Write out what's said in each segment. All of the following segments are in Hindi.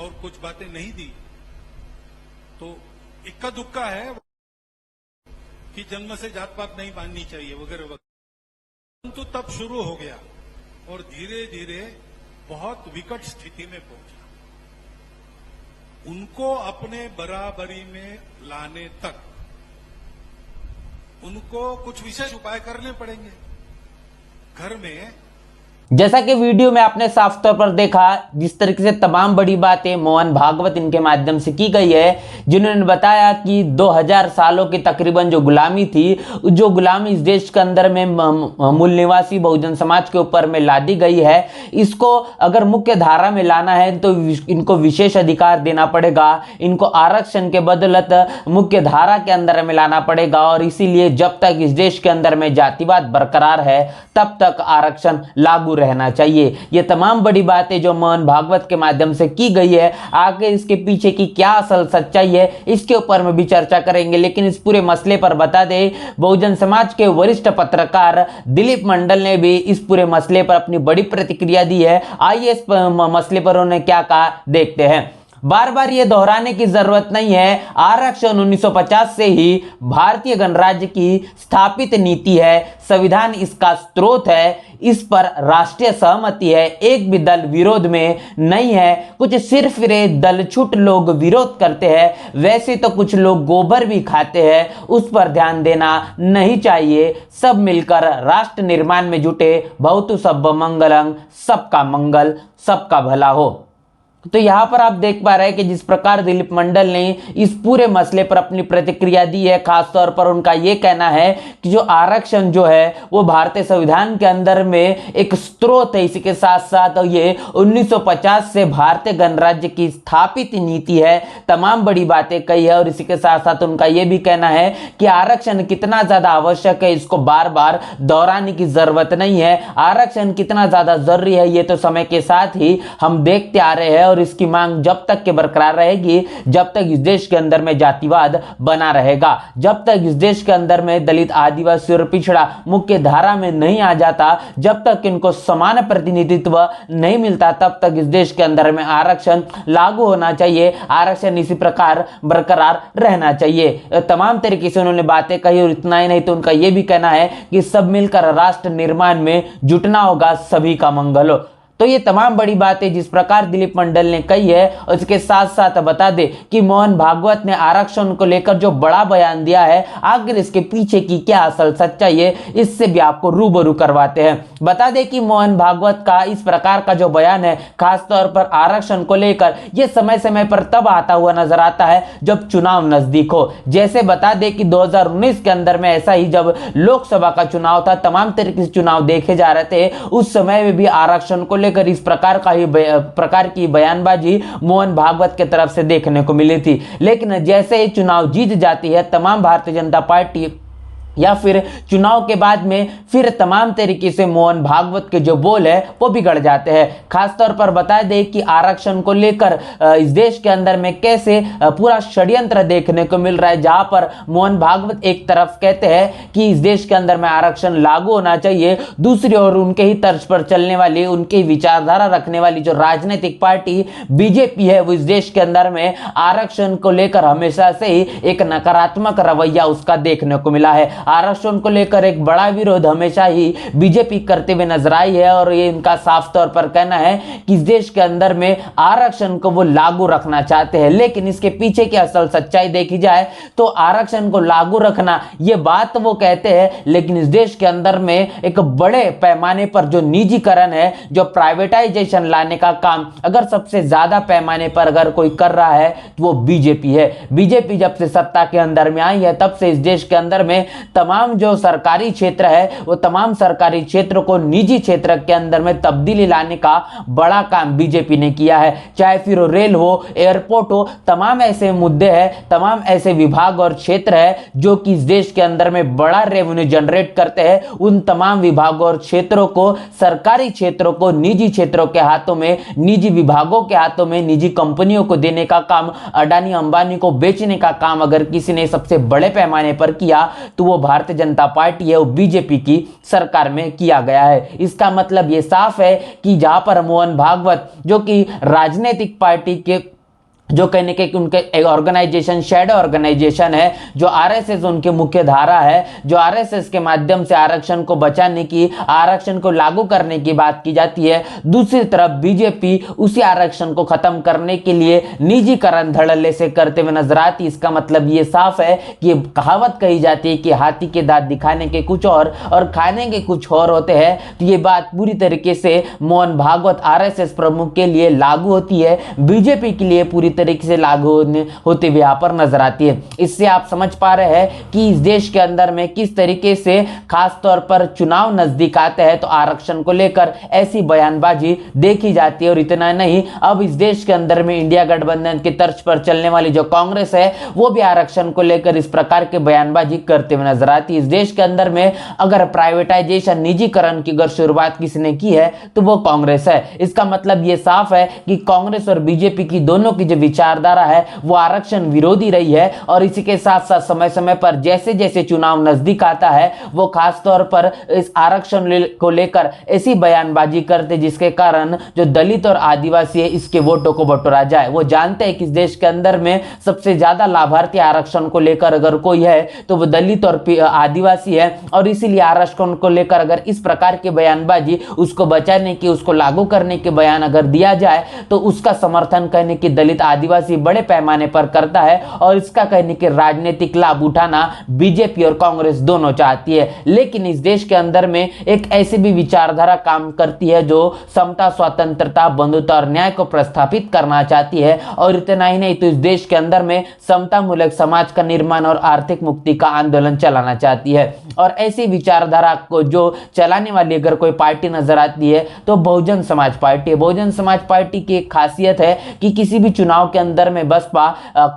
और कुछ बातें नहीं दी तो इक्का दुक्का है कि जन्म से जात पात नहीं माननी चाहिए वगैरह वगैरह, परंतु तब शुरू हो गया और धीरे धीरे बहुत विकट स्थिति में पहुंचा। उनको अपने बराबरी में लाने तक उनको कुछ विशेष उपाय करने पड़ेंगे। घर में जैसा कि वीडियो में आपने साफ तौर पर देखा, जिस तरीके से तमाम बड़ी बातें मोहन भागवत इनके माध्यम से की गई है, जिन्होंने बताया कि 2000 सालों की तकरीबन जो गुलामी थी, जो गुलामी इस देश के अंदर में मूल निवासी बहुजन समाज के ऊपर में लादी गई है, इसको अगर मुख्य धारा में लाना है तो इनको विशेष अधिकार देना पड़ेगा, इनको आरक्षण के बदलत मुख्य धारा के अंदर में लाना पड़ेगा। और इसीलिए जब तक इस देश के अंदर में जातिवाद बरकरार है तब तक आरक्षण लागू रहना चाहिए। ये तमाम बड़ी बातें जो मोहन भागवत के माध्यम से की गई है, आगे इसके पीछे की क्या असल सच्चाई है इसके ऊपर में भी चर्चा करेंगे। लेकिन इस पूरे मसले पर बता दें, बहुजन समाज के वरिष्ठ पत्रकार दिलीप मंडल ने भी इस पूरे मसले पर अपनी बड़ी प्रतिक्रिया दी है। आइए इस मसले पर उन्होंने क्या कहा देखते हैं। बार बार ये दोहराने की जरूरत नहीं है, आरक्षण 1950 से ही भारतीय गणराज्य की स्थापित नीति है, संविधान इसका स्रोत है, इस पर राष्ट्रीय सहमति है, एक भी दल विरोध में नहीं है। कुछ सिर्फ दलछूट लोग विरोध करते हैं, वैसे तो कुछ लोग गोबर भी खाते हैं, उस पर ध्यान देना नहीं चाहिए। सब मिलकर राष्ट्र निर्माण में जुटे, भवतु सब्ब मंगलम, सबका मंगल, सबका भला हो। तो यहां पर आप देख पा रहे हैं कि जिस प्रकार दिलीप मंडल ने इस पूरे मसले पर अपनी प्रतिक्रिया दी है, खासतौर पर उनका यह कहना है कि जो आरक्षण जो है वो भारतीय संविधान के अंदर में एक स्रोत है। इसी के साथ साथ ये 1950 से भारतीय गणराज्य की स्थापित नीति है, तमाम बड़ी बातें कही है। और इसी के साथ साथ उनका यह भी कहना है कि आरक्षण कितना ज्यादा आवश्यक है, इसको बार बार दोहराने की जरूरत नहीं है। आरक्षण कितना ज्यादा जरूरी है ये तो समय के साथ ही हम देखते आ रहे हैं, और इसकी मांग जब तक के बरकरार रहेगी, जब तक इस देश के अंदर में जातिवाद बना रहेगा, जब तक इस देश के अंदर में दलित, आदिवासी और पिछड़ा मुख्य धारा में नहीं आ जाता, जब तक इनको समान प्रतिनिधित्व नहीं मिलता, तब तक इस देश के अंदर में आरक्षण लागू होना चाहिए, आरक्षण इसी प्रकार बरकरार रहना चाहिए। तमाम तरीके से उन्होंने बातें कही। और इतना ही नहीं तो उनका यह भी कहना है कि सब मिलकर राष्ट्र निर्माण में जुटना होगा, सभी का मंगल हो। तो ये तमाम बड़ी बातें जिस प्रकार दिलीप मंडल ने कही है, उसके साथ साथ बता दे कि मोहन भागवत ने आरक्षण को लेकर जो बड़ा बयान दिया है, आखिर इसके पीछे की क्या असल सच्चाई है, इससे भी आपको रूबरू करवाते हैं। बता दे कि मोहन भागवत का इस प्रकार का जो बयान है, खासतौर पर आरक्षण को लेकर, यह समय समय पर तब आता हुआ नजर आता है जब चुनाव नजदीक हो। जैसे बता दे कि 2019 के अंदर में ऐसा ही जब लोकसभा का चुनाव था, तमाम तरीके से चुनाव देखे जा रहे थे, उस समय में भी आरक्षण को लेकर इस प्रकार की बयानबाजी मोहन भागवत के तरफ से देखने को मिली थी। लेकिन जैसे ही चुनाव जीत जाती है तमाम भारतीय जनता पार्टी, या फिर चुनाव के बाद में फिर तमाम तरीके से मोहन भागवत के जो बोल है वो बिगड़ जाते हैं। खासतौर पर बता दें कि आरक्षण को लेकर इस देश के अंदर में कैसे पूरा षड्यंत्र देखने को मिल रहा है, जहां पर मोहन भागवत एक तरफ कहते हैं कि इस देश के अंदर में आरक्षण लागू होना चाहिए, दूसरी ओर उनके ही तर्ज पर चलने वाली, उनके ही विचारधारा रखने वाली जो राजनीतिक पार्टी बीजेपी है, वो इस देश के अंदर में आरक्षण को लेकर हमेशा से ही एक नकारात्मक रवैया उसका देखने को मिला है। आरक्षण को लेकर एक बड़ा विरोध हमेशा ही बीजेपी करते हुए नजर आई है, और ये इनका साफ तौर पर कहना है कि इस देश के अंदर में आरक्षण को वो लागू रखना चाहते हैं। लेकिन इसके पीछे की असल सच्चाई देखी जाए तो आरक्षण को लागू रखना ये बात वो कहते हैं, लेकिन इस देश के अंदर में एक बड़े पैमाने पर जो निजीकरण है, जो प्राइवेटाइजेशन लाने का काम अगर सबसे ज्यादा पैमाने पर अगर कोई कर रहा है तो वो बीजेपी है। बीजेपी जब से सत्ता के अंदर में आई है तब से इस देश के अंदर में तमाम जो सरकारी क्षेत्र है वो तमाम सरकारी क्षेत्र को निजी क्षेत्र के अंदर में तब्दीली लाने का बड़ा काम बीजेपी ने किया है। चाहे फिर रेल हो, एयरपोर्ट हो, तमाम ऐसे मुद्दे हैं, तमाम ऐसे विभाग और क्षेत्र है जो कि इस देश के अंदर में बड़ा रेवेन्यू जनरेट करते हैं। उन तमाम विभागों और क्षेत्रों को, सरकारी क्षेत्रों को निजी क्षेत्रों के हाथों में, निजी विभागों के हाथों में, निजी कंपनियों को देने का काम, अडानी अंबानी को बेचने का काम अगर किसी ने सबसे बड़े पैमाने पर किया तो वो भारतीय जनता पार्टी है वो बीजेपी की सरकार में किया गया है। इसका मतलब ये साफ है कि जहां पर मोहन भागवत जो कि राजनीतिक पार्टी के जो कहने के उनके एक ऑर्गेनाइजेशन शैडो ऑर्गेनाइजेशन है, जो आरएसएस उनके मुख्य धारा है, जो आरएसएस के माध्यम से आरक्षण को बचाने की, आरक्षण को लागू करने की बात की जाती है, दूसरी तरफ बीजेपी उसी आरक्षण को खत्म करने के लिए निजीकरण धड़ल्ले से करते हुए नजर आती। इसका मतलब ये साफ है कि कहावत कही जाती है कि हाथी के दांत दिखाने के कुछ और खाने के कुछ और होते हैं। तो ये बात पूरी तरीके से मोहन भागवत आरएसएस प्रमुख के लिए लागू होती है, बीजेपी के लिए पूरी तरीके से लागू होते हुए यहाँ पर नजर आती है। इससे आप समझ पा रहे हैं कि इस देश के अंदर में किस तरीके से खास तौर पर चुनाव नजदीक आते हैं तो आरक्षण को लेकर ऐसी बयानबाजी देखी जाती है। और इतना नहीं, अब इस देश के अंदर में इंडिया गठबंधन की तर्ज पर चलने वाली जो कांग्रेस है वो भी आरक्षण को लेकर इस प्रकार के बयानबाजी करते हुए नजर आती है। इस देश के अंदर में अगर प्राइवेटाइजेशन, निजीकरण की अगर शुरुआत किसी ने की है तो वो कांग्रेस है। इसका मतलब ये साफ है कि कांग्रेस और बीजेपी की दोनों की जो विचारधारा है वो आरक्षण विरोधी रही है। और इसी के साथ साथ समय समय पर जैसे जैसे चुनाव नजदीक आता है वो खास तौर पर इस आरक्षण को लेकर ऐसी बयानबाजी करते जिसके कारण जो दलित और आदिवासी है इसके वोटों को बटोरा जाए। वो जानते हैं कि इस देश के अंदर में सबसे ज्यादा लाभार्थी आरक्षण को लेकर अगर कोई है तो वो दलित और आदिवासी है। और इसीलिए आरक्षण को लेकर अगर इस प्रकार की बयानबाजी, उसको बचाने की, उसको लागू करने के बयान अगर दिया जाए तो उसका समर्थन करने की दलित आदिवासी बड़े पैमाने पर करता है। और इसका कहने के राजनीतिक लाभ उठाना बीजेपी और कांग्रेस दोनों चाहती है। लेकिन इस देश के अंदर में एक ऐसी भी विचारधारा काम करती है जो समता, स्वतंत्रता, बंधुता और न्याय को प्रस्थापित करना चाहती है। और इतना ही नहीं तो इस देश के अंदर में समता मूलक समाज का निर्माण और आर्थिक मुक्ति का आंदोलन चलाना चाहती है। और ऐसी विचारधारा को जो चलाने वाली अगर कोई पार्टी नजर आती है तो बहुजन समाज पार्टी है। बहुजन समाज पार्टी की एक खासियत है कि किसी भी चुनाव के अंदर में बसपा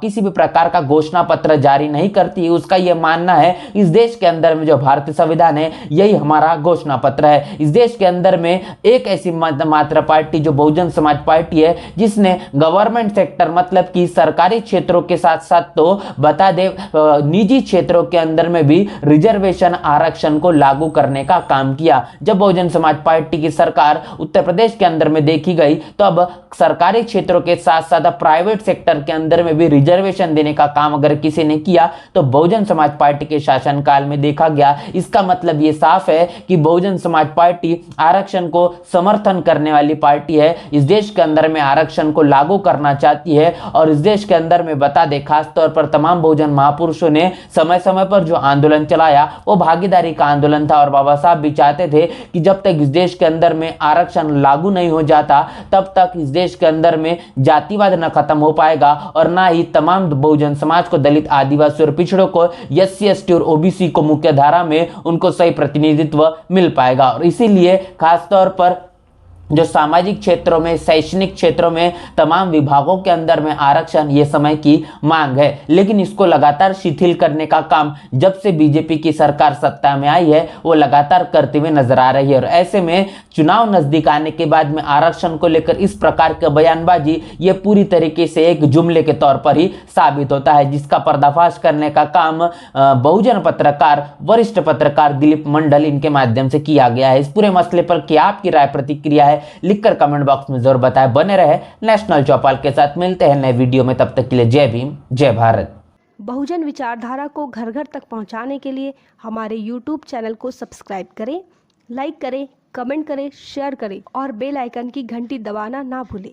किसी भी प्रकार का घोषणा पत्र जारी नहीं करती। उसका यह मानना है इस देश के अंदर में जो भारतीय संविधान है यही हमारा घोषणा पत्र है। इस देश के अंदर में एक ऐसी मात्र पार्टी जो बहुजन समाज पार्टी है जिसने गवर्नमेंट सेक्टर मतलब कि सरकारी क्षेत्रों के साथ साथ तो बता दे निजी क्षेत्रों के अंदर में भी रिजर्वेशन आरक्षण को लागू करने का काम किया। जब बहुजन समाज पार्टी की सरकार उत्तर प्रदेश के अंदर में देखी गई तो अब सरकारी क्षेत्रों के साथ साथ प्राइवेट सेक्टर के अंदर में भी रिजर्वेशन देने का काम अगर किसी ने किया तो बहुजन समाज पार्टी के शासनकाल में देखा गया। इसका मतलब ये साफ है कि बहुजन समाज पार्टी आरक्षण को समर्थन करने वाली पार्टी है, इस देश के अंदर में आरक्षण को लागू करना चाहती है। और इस देश के अंदर में बता दे खास तौर पर तमाम बहुजन महापुरुषों ने समय समय पर जो आंदोलन चलाया वो भागीदारी का आंदोलन था। और बाबा साहब भी चाहते थे कि जब तक इस देश के अंदर में आरक्षण लागू नहीं हो जाता तब तक इस देश के अंदर में जातिवाद न खत्म हो पाएगा और ना ही तमाम बहुजन समाज को, दलित, आदिवासी और पिछड़ों को, एससी, एसटी और ओबीसी को मुख्य धारा में उनको सही प्रतिनिधित्व मिल पाएगा। और इसीलिए खासतौर पर जो सामाजिक क्षेत्रों में, शैक्षणिक क्षेत्रों में तमाम विभागों के अंदर में आरक्षण ये समय की मांग है। लेकिन इसको लगातार शिथिल करने का काम जब से बीजेपी की सरकार सत्ता में आई है वो लगातार करते हुए नजर आ रही है। और ऐसे में चुनाव नजदीक आने के बाद में आरक्षण को लेकर इस प्रकार की बयानबाजी ये पूरी तरीके से एक जुमले के तौर पर ही साबित होता है, जिसका पर्दाफाश करने का काम बहुजन पत्रकार, वरिष्ठ पत्रकार दिलीप मंडल इनके माध्यम से किया गया है। इस पूरे मसले पर क्या आपकी राय प्रतिक्रिया है लिखकर कमेंट बॉक्स में जरूर बताएं। बने रहे नेशनल चौपाल के साथ, मिलते हैं नए वीडियो में, तब तक के लिए जय भीम, जय भारत। बहुजन विचारधारा को घर घर तक पहुंचाने के लिए हमारे YouTube चैनल को सब्सक्राइब करें, लाइक करें, कमेंट करें, शेयर करें और बेल आइकन की घंटी दबाना ना भूलें।